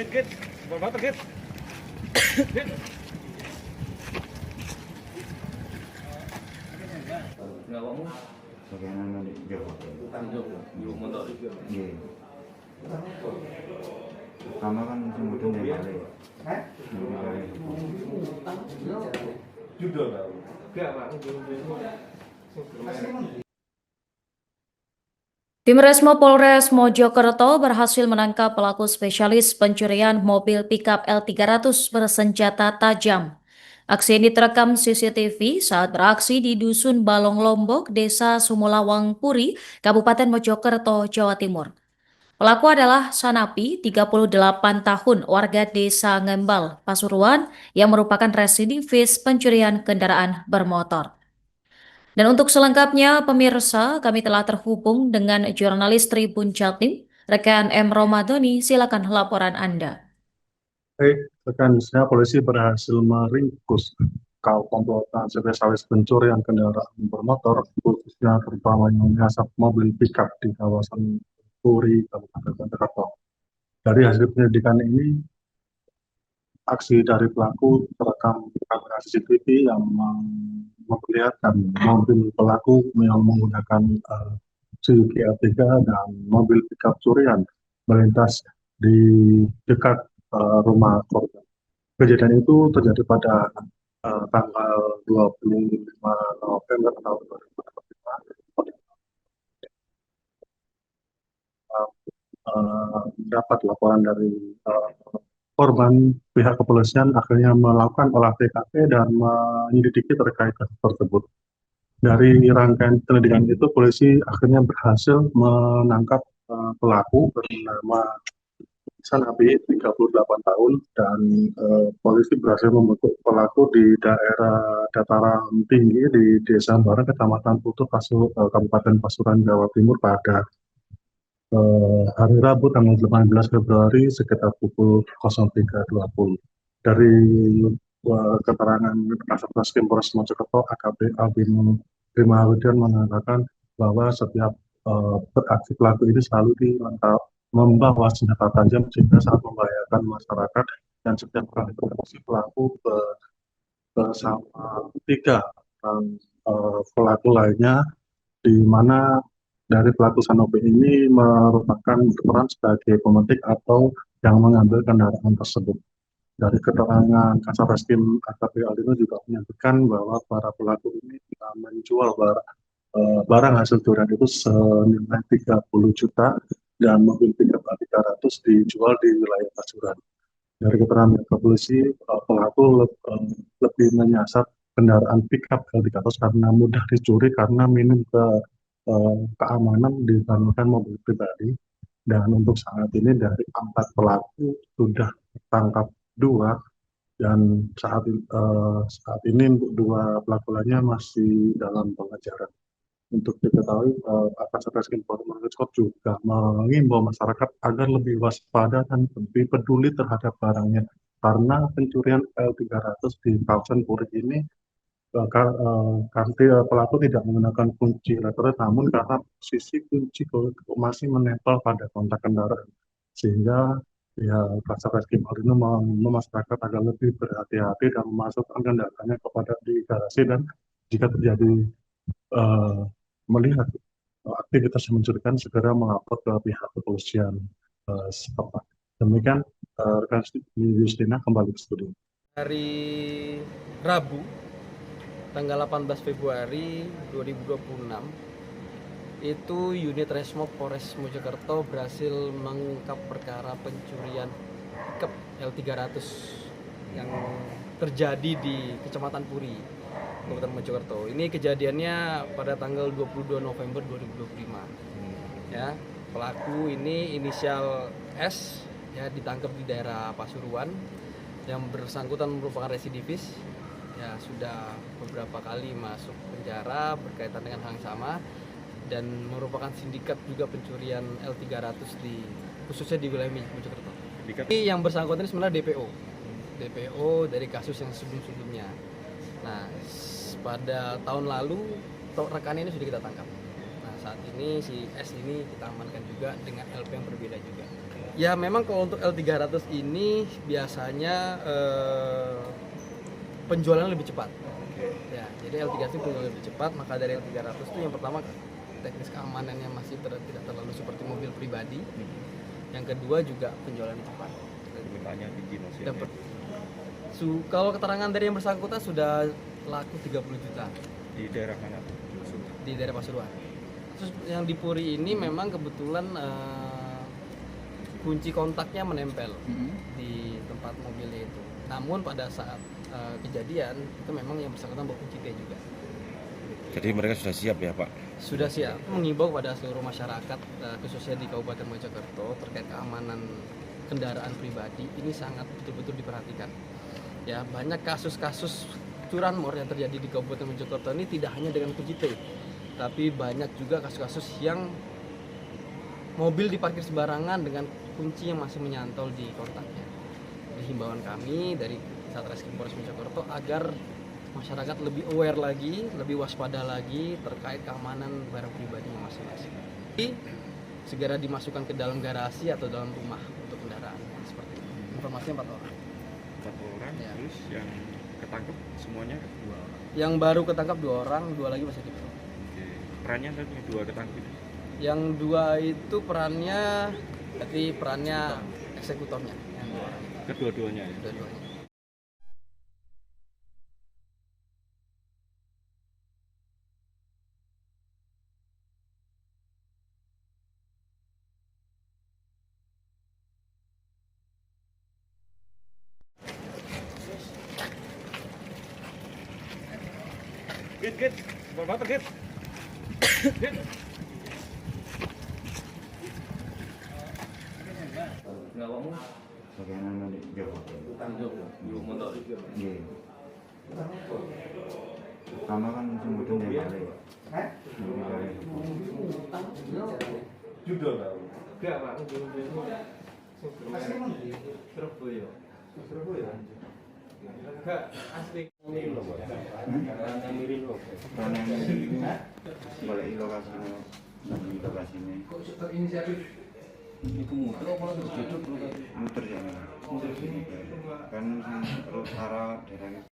Git. Bapak Git. Git. Ngawamu Bagaimana di Jawa? di motor juga. Iya. Pertama kan semuanya dari Bali. Judul lah. Enggak, Pak. Tim Resmo Polres Mojokerto berhasil menangkap pelaku spesialis pencurian mobil pickup L300 bersenjata tajam. Aksi ini terekam CCTV saat beraksi di Dusun Balong Lombok, Desa Sumulawang Puri, Kabupaten Mojokerto, Jawa Timur. Pelaku adalah Sanapi, 38 tahun, warga Desa Ngembal, Pasuruan, yang merupakan residivis pencurian kendaraan bermotor. Dan untuk selengkapnya, pemirsa, kami telah terhubung dengan jurnalis Tribun Jatim, rekan M. Romadhoni. Silakan laporan Anda. Baik, rekan polisi berhasil meringkus komplotan spesialis pencurian kendaraan bermotor, khususnya terutama yang menyasar mobil pickup di kawasan Puri, Kabupaten Mojokerto. Dari hasil penyelidikan ini, aksi dari pelaku terekam kamera CCTV yang memperlihatkan mobil pelaku yang menggunakan Suzuki R3 dan mobil pickup curian melintas di dekat rumah korban. Kejadian itu terjadi pada tanggal 25 November tahun 2025. Dapat laporan dari korban, pihak kepolisian akhirnya melakukan olah TKP dan menyelidiki terkait kasus tersebut. Dari rangkaian penyelidikan itu, polisi akhirnya berhasil menangkap pelaku bernama Sanapi, 38 tahun, dan polisi berhasil membekuk pelaku di daerah dataran tinggi di Desa Bareng, Kecamatan Putu, Kabupaten Pasuruan, Jawa Timur pada hari Rabu tanggal 18 Februari sekitar pukul 03.20. Dari keterangan Kasat Reskrim Polres Mojokerto AKP Albin Primawudian mengatakan bahwa setiap beraksi pelaku ini selalu membawa senjata tajam sehingga sangat membahayakan masyarakat, dan setiap kali beraksi pelaku bersama tiga pelaku lainnya, di mana dari pelaku Sanopi ini merupakan berperan sebagai pemetik atau yang mengambil kendaraan tersebut. Dari keterangan Kasat Reskrim AKP Aldino juga menyebutkan bahwa para pelaku ini menjual barang hasil curian itu senilai 30 juta dan mobil pickup L300 dijual di wilayah Pasuruan. Dari keterangan polisi, pelaku lebih menyasar kendaraan pickup L300 karena mudah dicuri karena minim keamanan dibandingkan mobil pribadi. Dan untuk saat ini dari 4 pelaku sudah tertangkap 2, dan saat ini untuk 2 pelaku lainnya masih dalam pengejaran. Untuk diketahui, Kasat Reskrim Polres Mojokerto juga mengimbau masyarakat agar lebih waspada dan lebih peduli terhadap barangnya, karena pencurian L300 di kawasan Puri ini pelaku tidak menggunakan kunci elektrik, namun karena posisi kunci masih menempel pada kontak kendaraan, sehingga Kasat Reskrim Aldino memastikan agar lebih berhati-hati dan memasukkan kendaraannya di garasi, dan jika terjadi melihat aktivitas yang mencurigakan segera melapor ke pihak kepolisian setempat. Demikian rekan Justina kembali ke studio. Hari Rabu tanggal 18 Februari 2026 itu unit Resmo Polres Mojokerto berhasil mengungkap perkara pencurian pickup L300 yang terjadi di Kecamatan Puri, Kabupaten Mojokerto. Ini kejadiannya pada tanggal 22 November 2025. Ya, pelaku ini inisial S, ya, ditangkap di daerah Pasuruan. Yang bersangkutan merupakan residivis, ya, sudah beberapa kali masuk penjara berkaitan dengan hal yang sama, dan merupakan sindikat juga pencurian L300 khususnya di wilayah Mojokerto. Ini yang bersangkutan ini sebenarnya DPO dari kasus yang sebelum-sebelumnya. Nah, pada tahun lalu rekan ini sudah kita tangkap. Nah, saat ini si S ini kita amankan juga dengan LP yang berbeda juga. Ya memang kalau untuk L300 ini biasanya penjualan lebih cepat. Ya, jadi L300 itu penjualan lebih cepat, maka dari L300 itu yang pertama teknis keamanannya masih tidak terlalu seperti mobil pribadi. Yang kedua juga penjualannya cepat. Permintaannya tinggi Mas ya. Dan kalau keterangan dari yang bersangkutan sudah laku 30 juta Di daerah mana? di daerah Pasuruan. Terus yang di Puri ini memang kebetulan kunci kontaknya menempel di tempat mobilnya itu. Namun pada saat kejadian itu memang yang bersangkutan bawa kunci T juga. Jadi mereka sudah siap ya Pak? Sudah siap mengimbau pada seluruh masyarakat khususnya di Kabupaten Mojokerto terkait keamanan kendaraan pribadi ini sangat betul-betul diperhatikan. Ya, banyak kasus-kasus curanmor yang terjadi di Kabupaten Mojokerto ini tidak hanya dengan kunci T, tapi banyak juga kasus-kasus yang mobil diparkir sembarangan dengan kunci yang masih menyantol di kontaknya. Jadi himbauan kami dari Satreskrim Polres Mojokerto agar masyarakat lebih aware lagi, lebih waspada lagi terkait keamanan barang pribadinya masing-masing. Jadi, segera dimasukkan ke dalam garasi atau dalam rumah untuk kendaraan seperti itu. Informasinya 4 orang. 4 orang, Ya. terus yang ketangkep semuanya 2 orang. Yang baru ketangkap 2 orang, 2 lagi masih di bawah. Oke. Perannya tadi 2 ketangkep. Yang 2 itu perannya berarti perannya eksekutornya yang 2 orang itu. Kedua-duanya ya. Dua-duanya. Git. Bapak Git. Git. Nggak kamu? Bagaimana di Jawa? Jauh motor. Iya. Pertama kan semuanya yang balik. Judul tau? Enggak Pak, Surabaya. Enggak, asli ini loh Pak. Karena mirip loh. Karena ini balik lokasinya, di lokasinya. Itu muter apa lagi duduk dulu kan? Muter ya, muter sini kan terus arah daerahnya.